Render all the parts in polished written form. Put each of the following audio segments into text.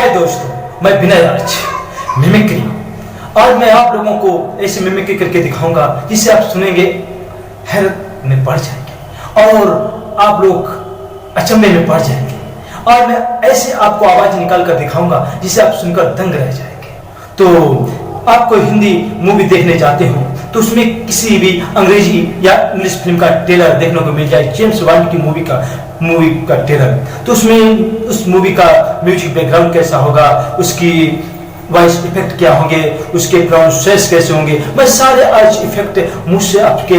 हाय दोस्तों, मैं विनय राज मिमिक्री। आज मैं आप लोगों को ऐसे मिमिक्री करके दिखाऊंगा जिसे आप सुनेंगे हैरत में पड़ जाएंगे और आप लोग अचंभे में पड़ जाएंगे। और मैं ऐसे आपको आवाज निकाल कर दिखाऊंगा जिसे आप सुनकर दंग रह जाएंगे। तो आप कोई हिंदी मूवी देखने जाते हो तो उसमें किसी भी अंग्रेजी या इंग्लिश फिल्म का ट्रेलर देखने को मिल जाए, जेम्स बॉन्ड की मूवी का ट्रेलर, तो उसमें उस मूवी का म्यूजिक बैकग्राउंड कैसा होगा, उसकी वॉइस इफेक्ट क्या होंगे, उसके प्रोनाउंसिएशन कैसे होंगे, मैं सारे आज इफेक्ट मुझसे आपके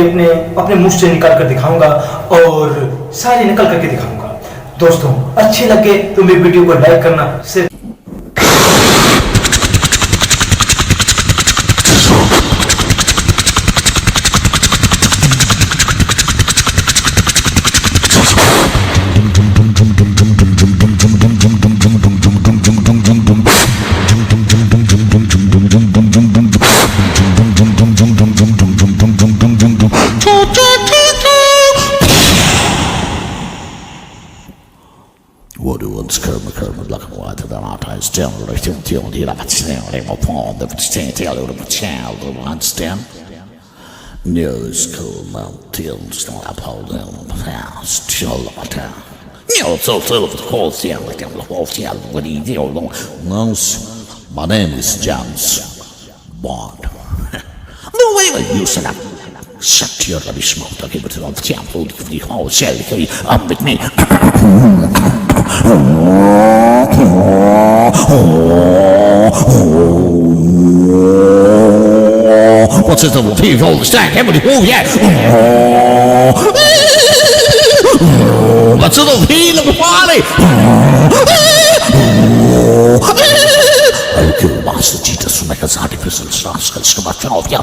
अपने मुंह से निकाल कर दिखाऊंगा और सारे निकल करके दिखाऊंगा। दोस्तों अच्छे लगे तो मेरी वीडियो को लाइक करना, share. What do one's curve, black and white, and then I stand, till the upon the tail of the child of one stand. News cool mountains, not upholding fast, chill of town. So of the whole thing, like the whole thing, what do you do? My name is James Bond. No way, you said that. Shut your rubbish mouth, okay, but on the temple, the whole shell, up with me. What's it of people stand heavily? Oh, yeah. What's it of heel of the body? I'll kill Master Jesus to make us artificial stars, because to my child, yeah.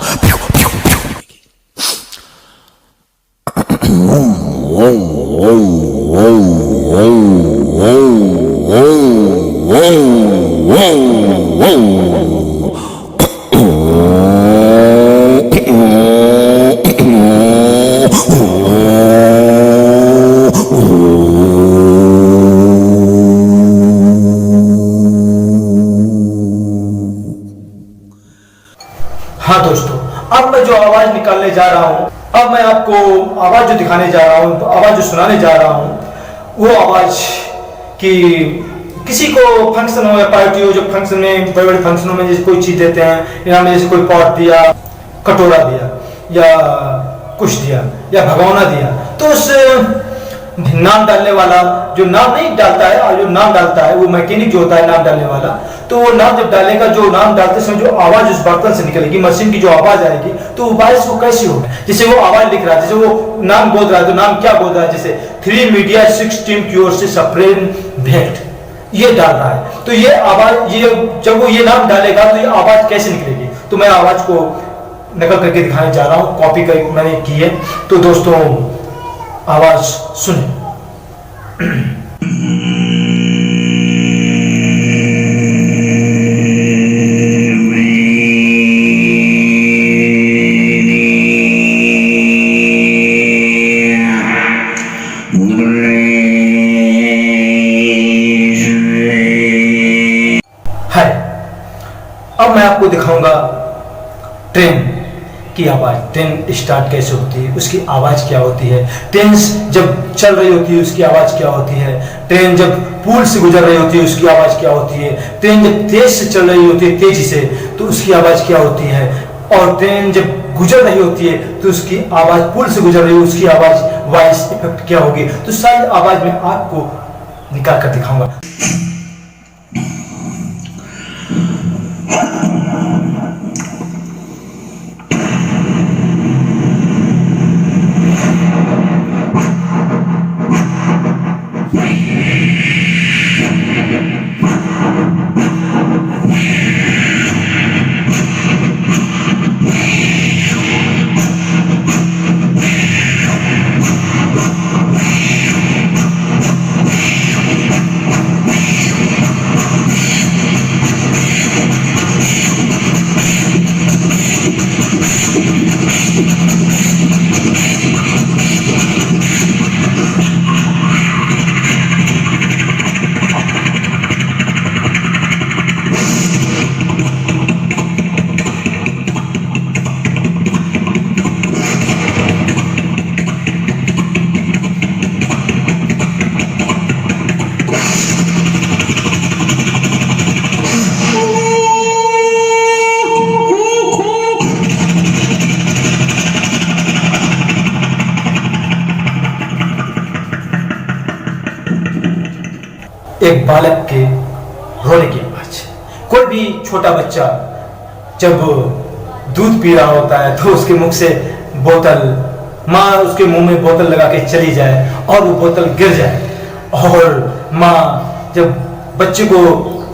हाँ दोस्तों, अब मैं जो आवाज निकालने जा रहा हूँ, अब मैं आपको आवाज जो दिखाने जा रहा हूँ, आवाज जो सुनाने जा रहा हूँ, वो आवाज कि किसी को फंक्शन हो या पार्टी हो, जो फंक्शन में बड़े बड़े फंक्शनों में जैसे कोई चीज देते हैं, या में जैसे कोई पॉट दिया, कटोरा दिया या कुछ दिया या भगोना दिया, तो उस नाम डालने वाला जो नाम नहीं डालता है और जो नाम डालता है वो मैकेनिक जो होता है नाम डालने वाला, तो वो नाम जब डालेगा, जो नाम डालते समय जो आवाज उस बर्तन से निकलेगी, मशीन की जो आवाज आएगी, तो बारिश वो कैसी होगी, जैसे वो आवाज लिख रहा है, जैसे वो नाम बोल रहा है, तो नाम क्या बोल रहा है, जैसे 3 मीडिया 6 टीम की ओर से सप्रेम भेंट, ये डाल रहा है। तो ये आवाज, ये जब वो ये नाम डालेगा तो ये आवाज कैसे निकलेगी, तो मैं आवाज को नकल करके दिखाने जा रहा हूँ, कॉपी कर मैंने की है। तो दोस्तों आवाज सुने। हाय, अब मैं आपको दिखाऊंगा ट्रेन की आवाज। ट्रेन स्टार्ट कैसे होती है, उसकी आवाज क्या होती है, ट्रेन जब चल रही होती है उसकी आवाज क्या होती है, ट्रेन जब पुल से गुजर रही होती है उसकी आवाज क्या होती है, ट्रेन जब तेज से चल रही होती है तेजी से तो उसकी आवाज क्या होती है, और ट्रेन जब गुजर रही होती है तो उसकी आवाज, पुल से गुजर रही है उसकी आवाज, वॉइस इफेक्ट क्या होगी, तो सारी आवाज में आपको निकाल कर दिखाऊंगा। एक बालक के रोने की आवाज। कोई भी छोटा बच्चा जब दूध पी रहा होता है तो उसके मुख से बोतल, माँ उसके मुंह में बोतल लगा के चली जाए और वो बोतल गिर जाए, और माँ जब बच्चे को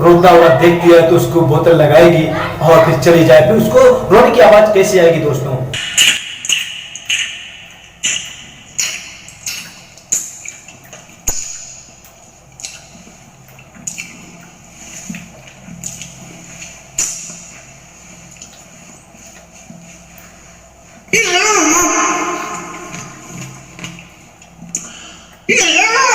रोता हुआ देखती है तो उसको बोतल लगाएगी और फिर चली जाए, फिर उसको रोने की आवाज कैसी आएगी दोस्तों? Yeah.